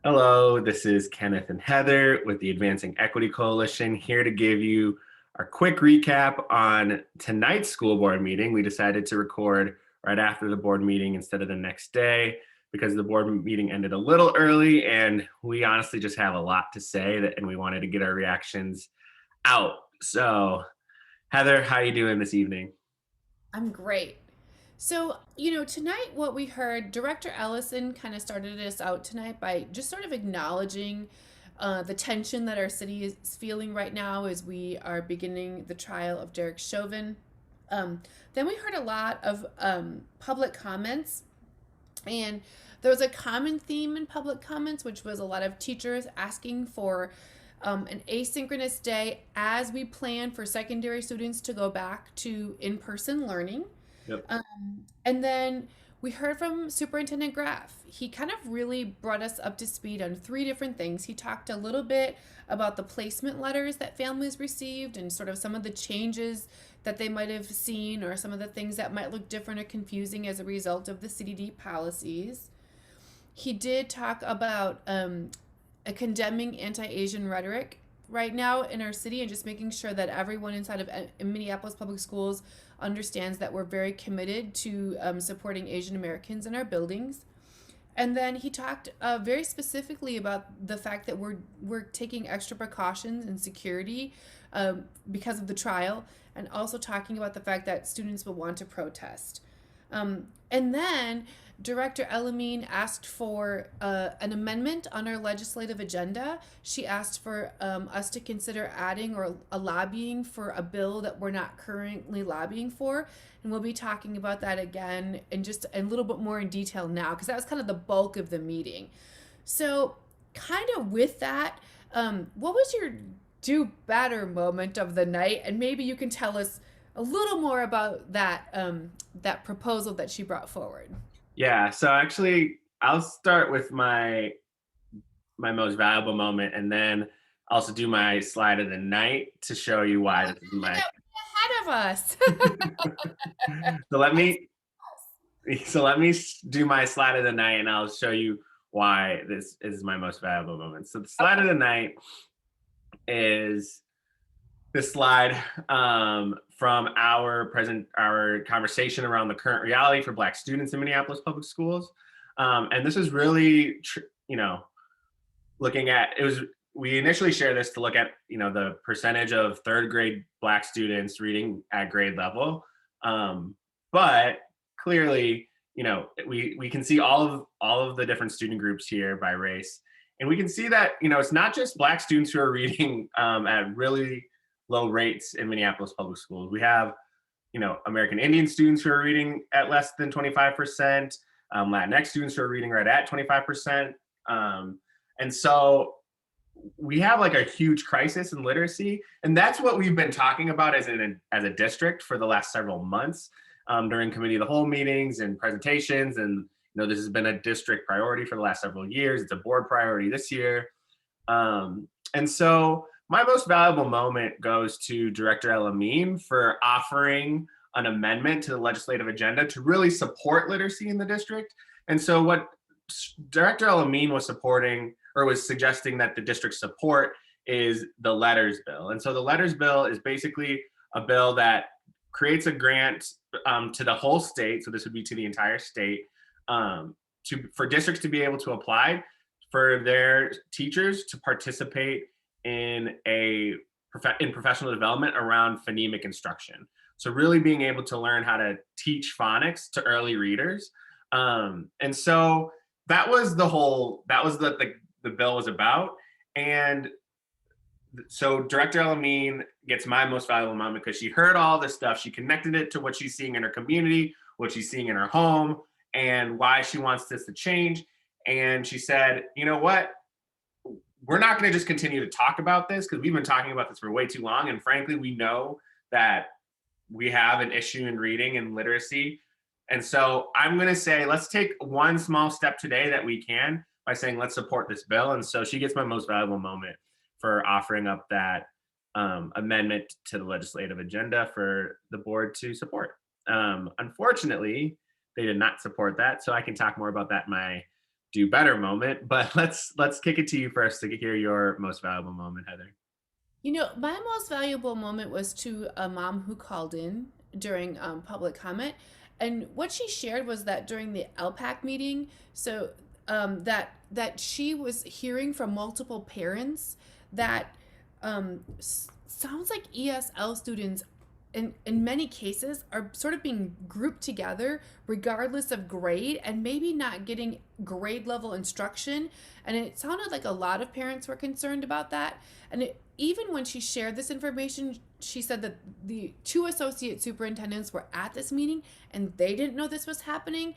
Hello, this is Kenneth and Heather with the Advancing Equity Coalition, here to give you our quick recap on tonight's school board meeting. We decided to record right after the board meeting instead of the next day because the board meeting ended a little early, and we honestly just have a lot to say and we wanted to get our reactions out. So, Heather, how are you doing this evening? I'm great. Tonight what we heard, Director Ellison kind of started us out tonight by just sort of acknowledging the tension that our city is feeling right now as we are beginning the trial of Derek Chauvin. Um, then we heard a lot of public comments, and there was a common theme in public comments, which was a lot of teachers asking for an asynchronous day as we plan for secondary students to go back to in person learning. Yep. And then we heard from Superintendent Graff. He kind of really brought us up to speed on three different things. He talked a little bit about the placement letters that families received and sort of some of the changes that they might have seen or some of the things that might look different or confusing as a result of the CDD policies. He did talk about a condemning anti-Asian rhetoric right now in our city and just making sure that everyone inside of Minneapolis Public Schools understands that we're very committed to supporting Asian Americans in our buildings. And then he talked very specifically about the fact that we're taking extra precautions and security because of the trial, and also talking about the fact that students will want to protest. And then Director Elamine asked for an amendment on our legislative agenda. She asked for us to consider adding or lobbying for a bill that we're not currently lobbying for. And we'll be talking about that again in just a little bit more in detail now, because that was kind of the bulk of the meeting. So, kind of with that, what was your do better moment of the night? And maybe you can tell us a little more about that proposal that she brought forward. Yeah, so actually, I'll start with my most valuable moment, and then also do my slide of the night to show you why this is my. Ahead of us. So let me do my slide of the night, and I'll show you why this is my most valuable moment. So the slide of the night is this slide from our conversation around the current reality for Black students in Minneapolis public schools, and this is really looking at it was we initially shared this to look at the percentage of third grade Black students reading at grade level, but clearly we can see all of the different student groups here by race, and we can see that it's not just Black students who are reading at really low rates in Minneapolis public schools. We have American Indian students who are reading at less than 25%, Latinx students who are reading right at 25%. And so we have like a huge crisis in literacy, and that's what we've been talking about as a district for the last several months, during committee of the whole meetings and presentations. And this has been a district priority for the last several years. It's a board priority this year. And so my most valuable moment goes to Director Elamine for offering an amendment to the legislative agenda to really support literacy in the district. And so what Director Elamine was supporting, or was suggesting that the district support, is the letters bill. And so the letters bill is basically a bill that creates a grant to the whole state. So this would be to the entire state, for districts to be able to apply for their teachers to participate in professional development around phonemic instruction. So really being able to learn how to teach phonics to early readers. And so that was the bill was about. And so Director Elamine gets my most valuable moment because she heard all this stuff. She connected it to what she's seeing in her community, what she's seeing in her home, and why she wants this to change. And she said, you know what? We're not going to just continue to talk about this because we've been talking about this for way too long. And frankly, we know that we have an issue in reading and literacy. And so I'm going to say, let's take one small step today that we can by saying, let's support this bill. And so she gets my most valuable moment for offering up that amendment to the legislative agenda for the board to support. Unfortunately, they did not support that. So I can talk more about that in my do better moment. But let's kick it to you first to hear your most valuable moment, Heather. My most valuable moment was to a mom who called in during public comment. And what she shared was that during the LPAC meeting, so that she was hearing from multiple parents that sounds like ESL students in many cases are sort of being grouped together regardless of grade and maybe not getting grade level instruction. And it sounded like a lot of parents were concerned about that. And even when she shared this information, she said that the two associate superintendents were at this meeting and they didn't know this was happening.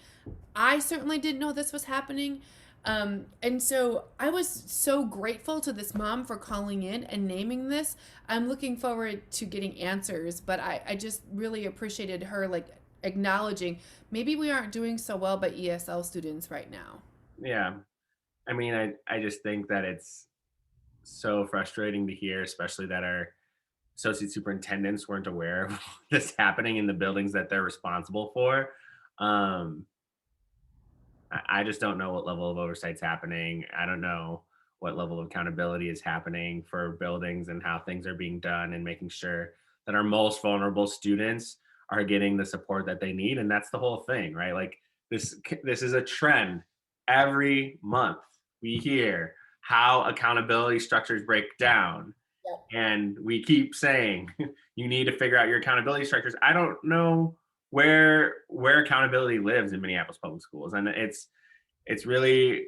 I certainly didn't know this was happening. And so I was so grateful to this mom for calling in and naming this. I'm looking forward to getting answers, but I just really appreciated her like acknowledging maybe we aren't doing so well by ESL students right now. Yeah. I mean, I just think that it's so frustrating to hear, especially that our associate superintendents weren't aware of this happening in the buildings that they're responsible for. Um, I just don't know what level of oversight's happening. I don't know what level of accountability is happening for buildings and how things are being done and making sure that our most vulnerable students are getting the support that they need. And that's the whole thing, right? Like this is a trend. Every month we hear how accountability structures break down, Yep. and we keep saying you need to figure out your accountability structures. I don't know where accountability lives in Minneapolis public schools, and it's really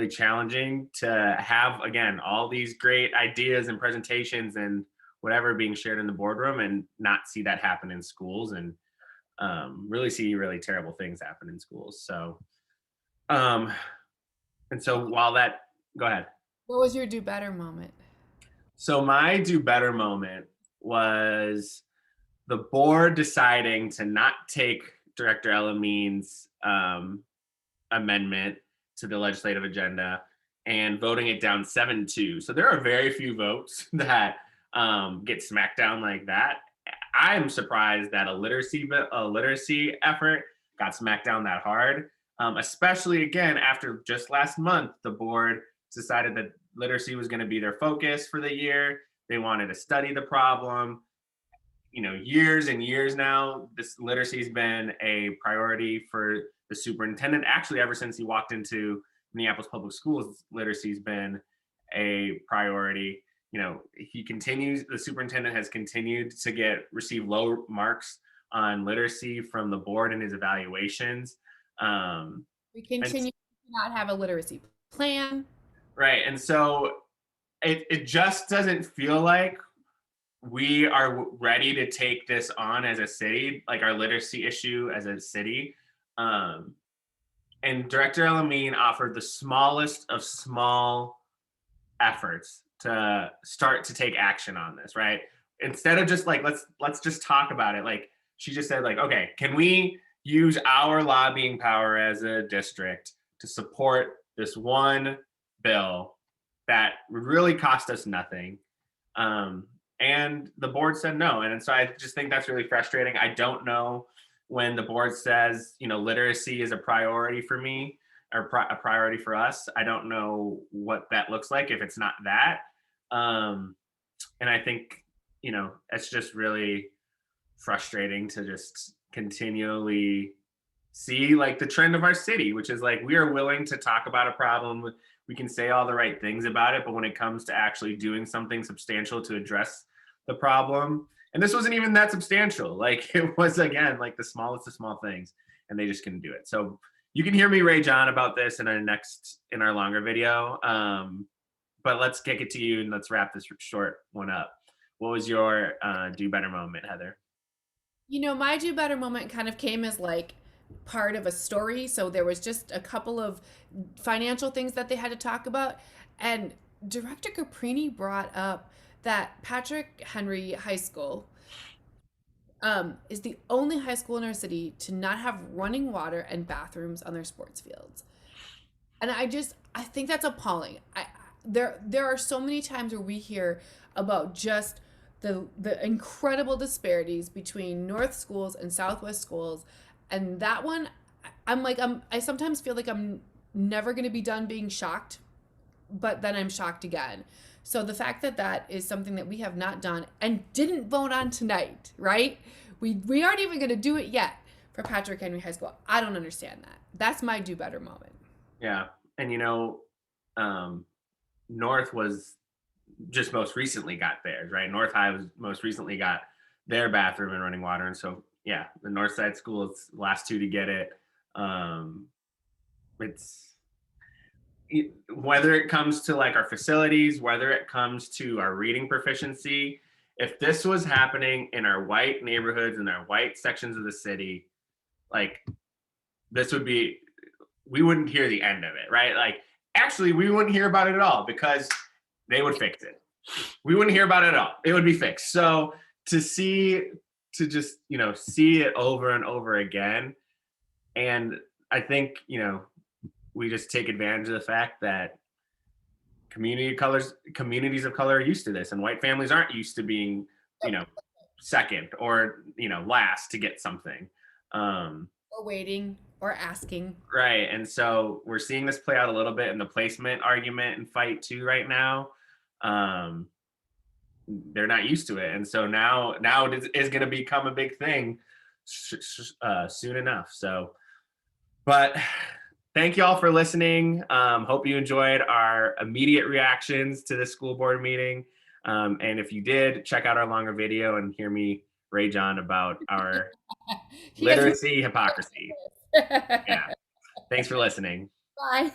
challenging to have, again, all these great ideas and presentations and whatever being shared in the boardroom and not see that happen in schools, and really see really terrible things happen in schools. So um and so while that go ahead. What was your do better moment? So my do better moment was the board deciding to not take Director Elameen's amendment to the legislative agenda and voting it down 7-2. So there are very few votes that get smacked down like that. I'm surprised that a literacy effort got smacked down that hard, especially again after just last month the board decided that literacy was going to be their focus for the year. They wanted to study the problem. Years and years now, this literacy has been a priority for the superintendent. Actually, ever since he walked into Minneapolis Public Schools, literacy has been a priority. The superintendent has continued to receive low marks on literacy from the board in his evaluations. We And continue to not have a literacy plan. right. And so it just doesn't feel like we are ready to take this on as a city, like our literacy issue as a city. Um, and Director Elamine offered the smallest of small efforts to start to take action on this, right? Instead of just like let's just talk about it. Like she just said, like, okay, can we use our lobbying power as a district to support this one bill that would really cost us nothing? And the board said no. And so I just think that's really frustrating. I don't know when the board says, literacy is a priority for me or a priority for us. I don't know what that looks like if it's not that. And I think, it's just really frustrating to just continually see like the trend of our city, which is like we are willing to talk about a problem. We can say all the right things about it, but when it comes to actually doing something substantial to address the problem, and this wasn't even that substantial, like it was again like the smallest of small things, and they just couldn't do it. So you can hear me rage on about this in our longer video. But let's kick it to you and let's wrap this short one up. What was your do better moment, Heather? My do better moment kind of came as like part of a story. So there was just a couple of financial things that they had to talk about. And Director Caprini brought up that Patrick Henry High School is the only high school in our city to not have running water and bathrooms on their sports fields. And I think that's appalling. There are so many times where we hear about just the incredible disparities between North schools and Southwest schools, and that one, I sometimes feel like I'm never going to be done being shocked, but then I'm shocked again. So the fact that that is something that we have not done and didn't vote on tonight, right? We aren't even going to do it yet for Patrick Henry High School. I don't understand that. That's my do better moment. Yeah. And um, North was just most recently got theirs, right? North High was most recently got their bathroom and running water. And so, yeah, the North Side School is the last two to get it. Um, it's whether it comes to like our facilities, whether it comes to our reading proficiency, if this was happening in our white neighborhoods and our white sections of the city, like this would be, we wouldn't hear the end of it, right? Like actually we wouldn't hear about it at all because they would fix it. We wouldn't hear about it at all. It would be fixed. So to see, to just, see it over and over again. And I think, we just take advantage of the fact that communities of color are used to this and white families aren't used to being, you know, second or, last to get something. Or waiting or asking. Right. And so we're seeing this play out a little bit in the placement argument and fight too right now. Um, they're not used to it. And so now it is going to become a big thing soon enough. So, but thank you all for listening. Hope you enjoyed our immediate reactions to this school board meeting. And if you did, check out our longer video and hear me rage on about our He has literacy hypocrisy. Yeah. Thanks for listening. Bye.